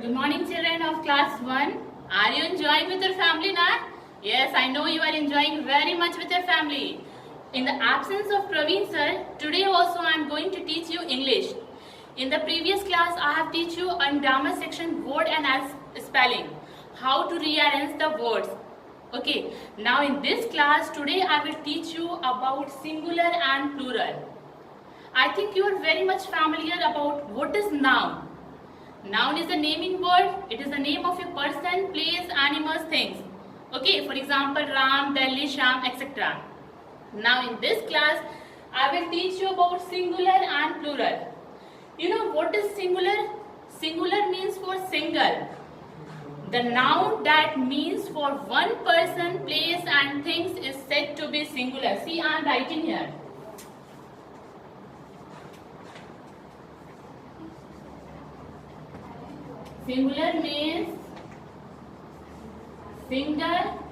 Good morning, children of class 1. Are you enjoying with your family now? Yes, I know you are enjoying very much with your family. In the absence of Praveen sir, today also I am going to teach you English. In the previous class, I have teach you on grammar section word and spelling, how to rearrange the words. Okay, now in this class today I will teach you about singular and plural. I think you are very much familiar about what is noun. Noun is a naming word. It is the name of a person, place, animals, things. Okay, for example, Ram, Delhi, Sham, etc. Now in this class, I will teach you about singular and plural. You know what is singular? Singular means for single. The noun that means for one person, place and things is said to be singular. See, I am writing here. Singular means single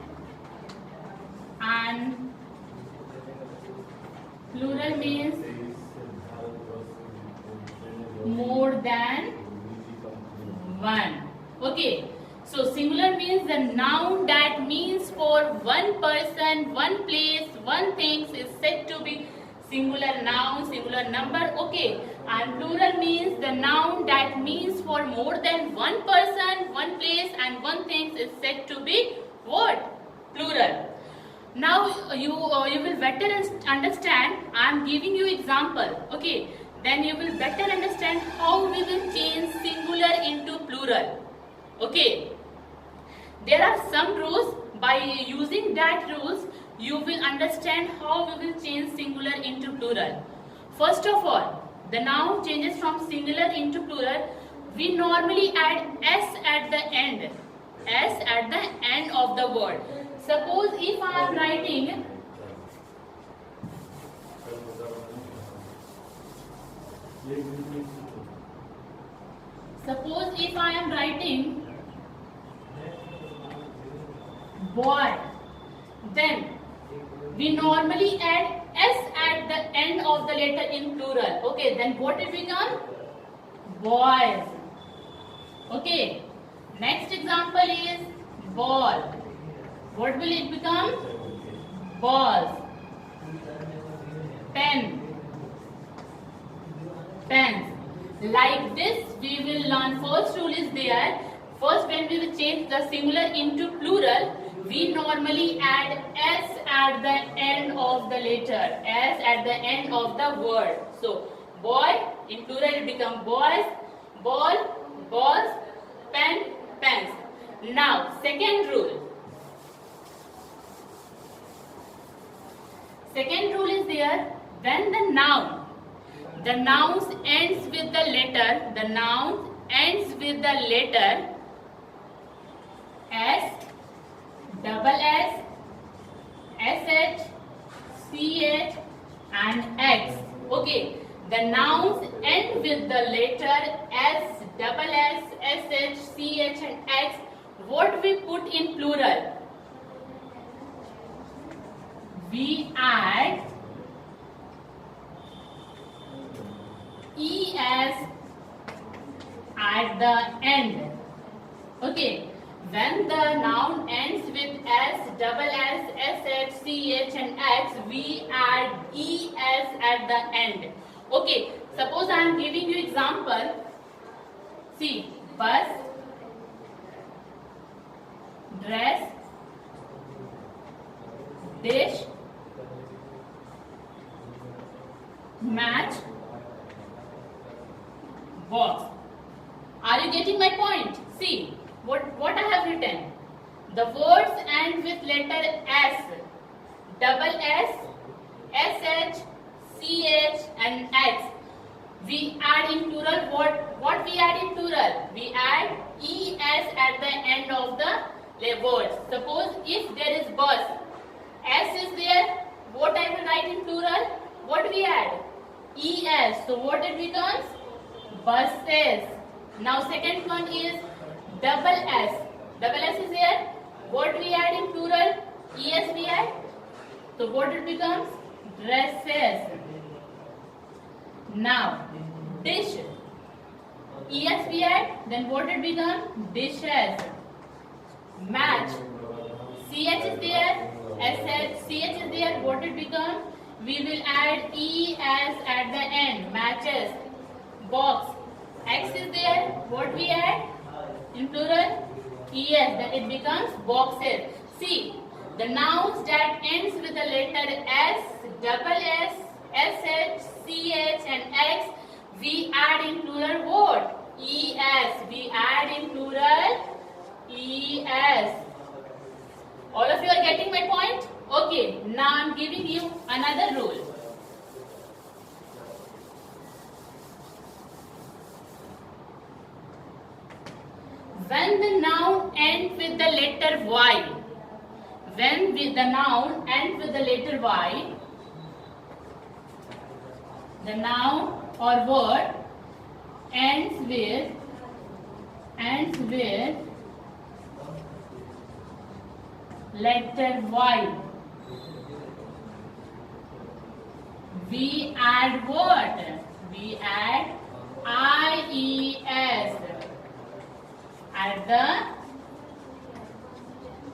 and plural means more than one. Okay, so singular means the noun that means for one person, one place, one thing is said to be singular noun, singular number. Okay, and plural means the noun that means for more than one person, one place and one thing is said to be what? Plural. Now you will better understand. I am giving you example. Okay, then you will better understand how we will change singular into plural. Okay, there are some rules. By using that rules, you will understand how we will change singular into plural. First of all, the noun changes from singular into plural. We normally add s at the end. S at the end of the word. Suppose if I am writing boy, then we normally add s at the end of the letter in plural. Okay, then what it become? Boys. Okay, next example is ball. What will it become? Balls. Pen. Pens. Like this we will learn. First rule is there. First, when we will change the singular into plural, we normally add s at the end of the letter. S at the end of the word. So, boy, in plural it becomes boys, ball, balls, pen, pens. Now, second rule. Second rule is there, when the noun ends with the letter, S, double S, SH, CH and X. Okay, the nouns end with the letter S, double S, SH, CH and X. What we put in plural? We add ES at the end. Okay, when the noun ends with S, double S, SH, CH and X, we add ES at the end. Okay, suppose I am giving you example. See, bus, dress, dish, match, box. Are you getting my point? See, what I have written. The words end with letter S, double S, SH, CH and X. We add in plural what we add in plural? We add ES at the end of the words. Suppose if there is bus, S is there, what I will write in plural? What we add? ES. So what it becomes? Buses. Now second one is double S. Double S is there. What we add in plural? ES we add. So what it becomes? Dresses. Now dish. es we add, then what it become? Dishes. Match. ch is there, sh, ch is there, what it become? We will add es at the end. Matches. Box. X is there, what we add? In plural, es, then it becomes boxes. See, the nouns that ends with the letter s, double s, sh, ch and x, we add in plural what? Es. We add in plural es. All of you are getting my point? Okay, now I am giving you another rule. When the noun ends with the letter y, when the noun ends with the letter y, the noun or word ends with letter y, we add what? We add ies at the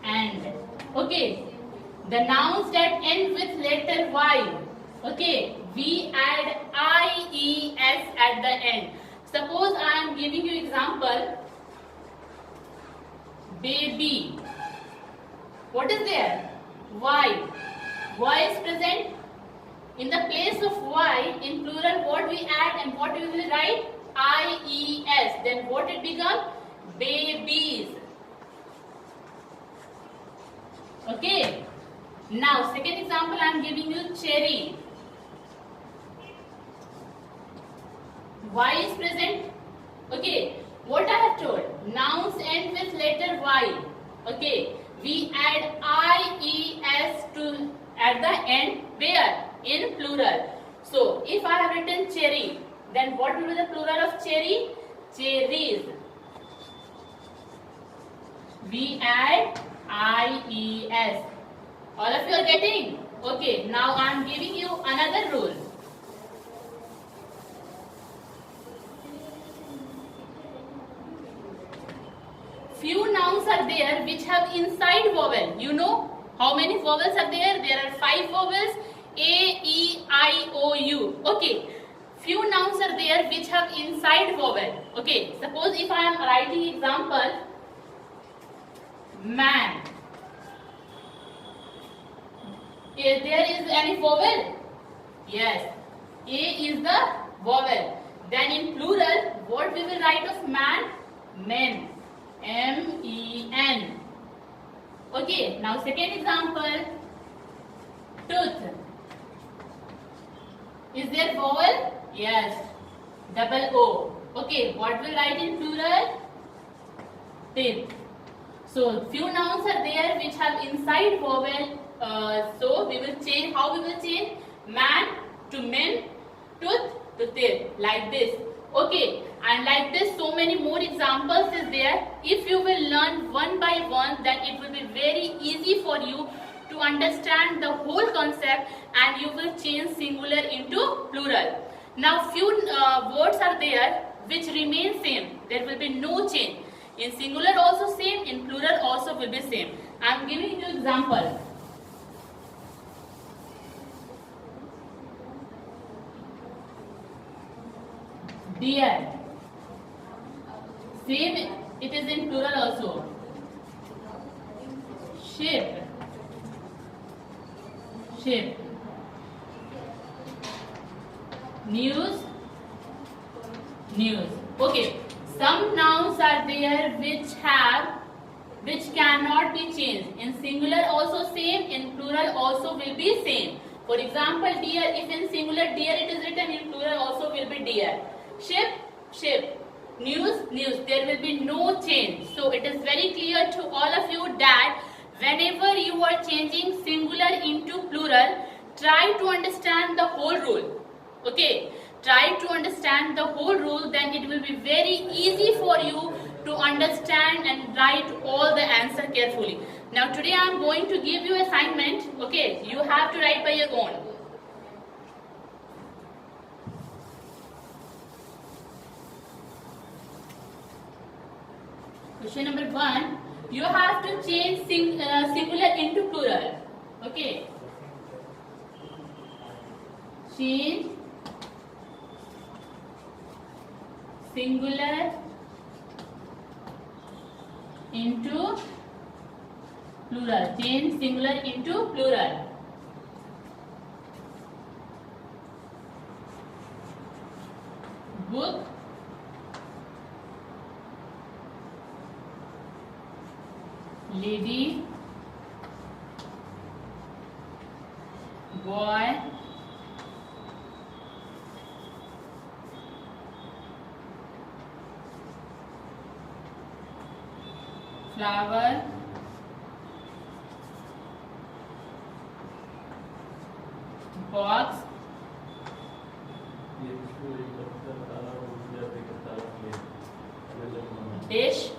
end. Okay, the nouns that end with letter y, okay, we add ies at the end. Suppose I am giving you example, baby. What is there? Y. Y is present. In the place of y, in plural, what we add and what we will write? ies. Then what it become? Babies. Okay. Now, second example, I am giving you cherry. Y is present. Okay. What I have told? Nouns end with letter y. Okay. We add ies to at the end. Where? In plural. So, if I have written cherry, then what will be the plural of cherry? Cherries. We add ies. All of you are getting? Okay, now I am giving you another rule. Few nouns are there which have inside vowel. You know how many vowels are there? There are 5 vowels. A, E, I, O, U. Okay. Few nouns are there which have inside vowel. Okay. Suppose if I am writing example, man. There is any vowel? Yes. A is the vowel. Then in plural, what we will write of man? Men. M-E-N. Okay, now second example, tooth. Is there vowel? Yes, double O. Okay, what will write in plural? Teeth. So, few nouns are there which have inside vowel. So, we will change, how we will change? Man to men, tooth to teeth, like this. Okay, and like this so many more examples is there. If you will learn one by one, then it will be very easy for you to understand the whole concept and you will change singular into plural. Now few words are there which remain same. There will be no change. In singular also same, in plural also will be same. I am giving you example. Deer. Same, it is in plural also. Ship. Ship. News. News. Okay. Some nouns are there which cannot be changed. In singular also same, in plural also will be same. For example, deer, if in singular deer it is written, in plural also will be deer. Ship, ship. News, news. There will be no change. So it is very clear to all of you that whenever you are changing singular into plural, try to understand the whole rule. Okay. Try to understand the whole rule, then it will be very easy for you to understand and write all the answer carefully. Now today I am going to give you assignment. Okay. You have to write by your own. Question number 1. You have to change singular into plural. Okay. Change singular into plural. Change singular into plural. Book, lady, boy, flower, box, dish,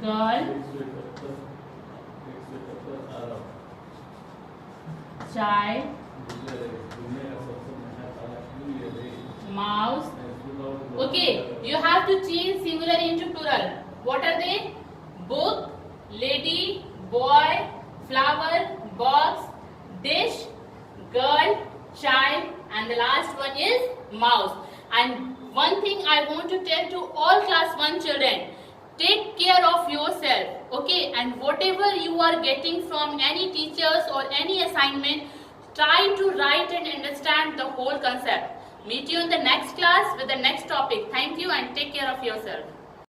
girl, child, mouse. Okay, you have to change singular into plural. What are they? Book, lady, boy, flower, box, dish, girl, child, and the last one is mouse. And one thing I want to tell to all class 1 children, take care of yourself, okay? And whatever you are getting from any teachers or any assignment, try to write and understand the whole concept. Meet you in the next class with the next topic. Thank you and take care of yourself.